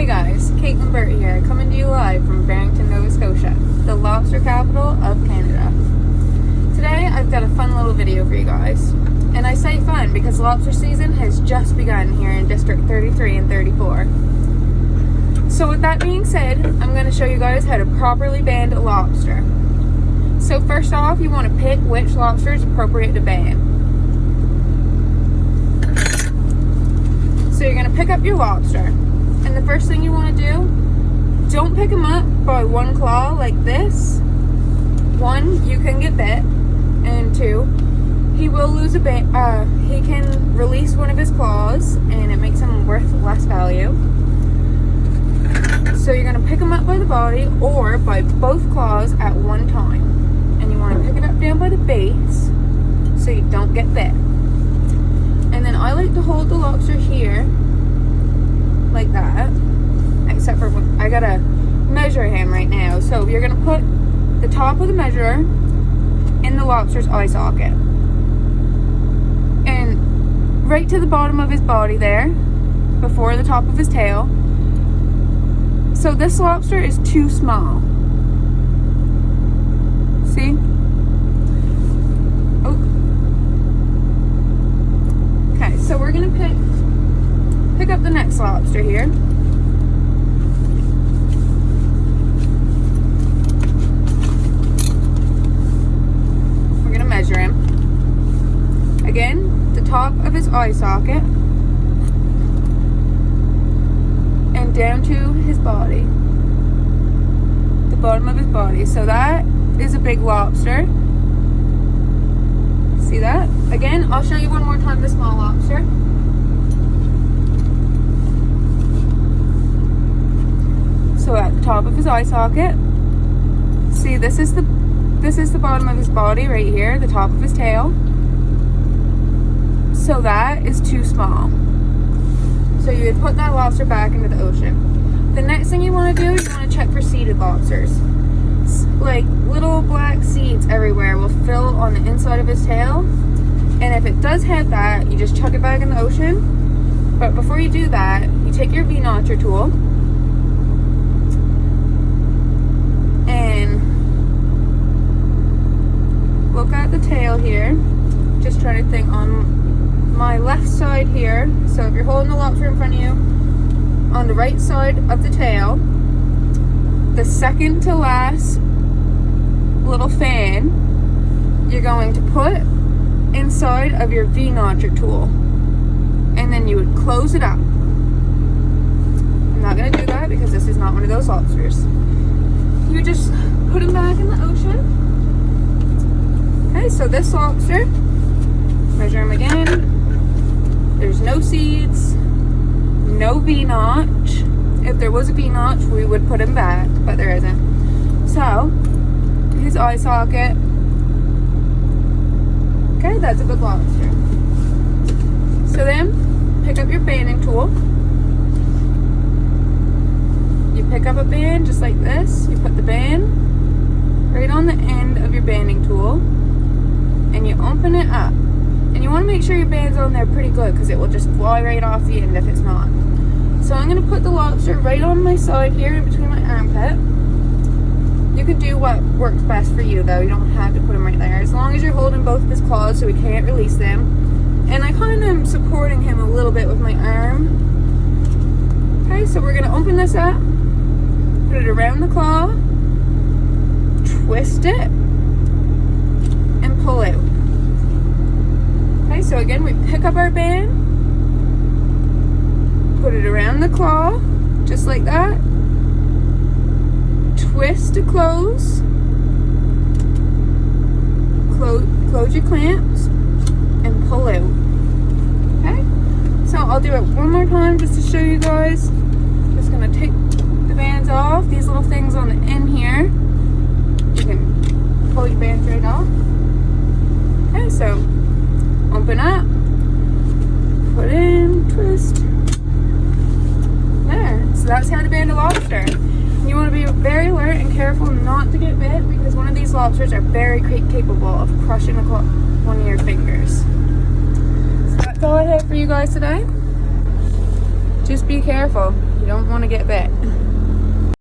Hey guys, Caitlin Burt here, coming to you live from Barrington, Nova Scotia, the lobster capital of Canada. Today I've got a fun little video for you guys. And I say fun because lobster season has just begun here in District 33 and 34. So with that being said, I'm going to show you guys how to properly ban a lobster. So first off, you want to pick which lobster is appropriate to ban. So you're going to pick up your lobster, and the first thing you want to do, don't pick him up by one claw like this. One, you can get bit, and two, he will lose a bit. He can release one of his claws, and it makes him worth less value. So you're going to pick him up by the body or by both claws at one time, and you want to pick it up down by the base so you don't get bit. And then I like to hold the lobster here, like that, except for I got a measure hand right now. So you're going to put the top of the measurer in the lobster's eye socket. And right to the bottom of his body there, before the top of his tail. So this lobster is too small. See? So we're gonna pick up the next lobster here. We're gonna measure him. Again, the top of his eye socket and down to his body. The bottom of his body. So that is a big lobster. See that? Again, I'll show you one more time the small lobster. So at the top of his eye socket, see this is the bottom of his body right here, the top of his tail. So that is too small. So you would put that lobster back into the ocean. The next thing you want to do is you want to check for seeded lobsters. Like little black seeds everywhere will fill on the inside of his tail, and if it does have that, you just chuck it back in the ocean. But before you do that, you take your V-notcher tool and look at the tail here. Just try to think on my left side here. So if you're holding the lobster in front of you, on the right side of the tail, the second to last little fan, you're going to put inside of your V-notcher tool, and then you would close it up. I'm not going to do that because this is not one of those lobsters. You just put him back in the ocean. Okay, so this lobster, measure him again. There's no seeds, no V-notch. If there was a V-notch, we would put him back, but there isn't. So his eye socket. Okay, that's a good lobster. So then, pick up your banding tool. You pick up a band just like this. You put the band right on the end of your banding tool, and you open it up. And you want to make sure your band's on there pretty good, because it will just fly right off the end if it's not. So I'm going to put the lobster right on my side here, in between my armpit. You can do what works best for you, though. You don't have to put him right there. As long as you're holding both of his claws so he can't release them. And I kind of am supporting him a little bit with my arm. Okay, so we're going to open this up. Put it around the claw. Twist it. And pull out. Okay, so again, we pick up our band. Put it around the claw. Just like that. Twist to close. Close your clamps and pull out. Okay? So I'll do it one more time just to show you guys. Just gonna take the bands off. These little things on the end here. You can pull your bands right off. Okay, so open up. Put in, twist. There. So that's how to band a lobster. You want to be very alert and careful not to get bit, because one of these lobsters are very capable of crushing one of your fingers. So that's all I have for you guys today. Just be careful. You don't want to get bit.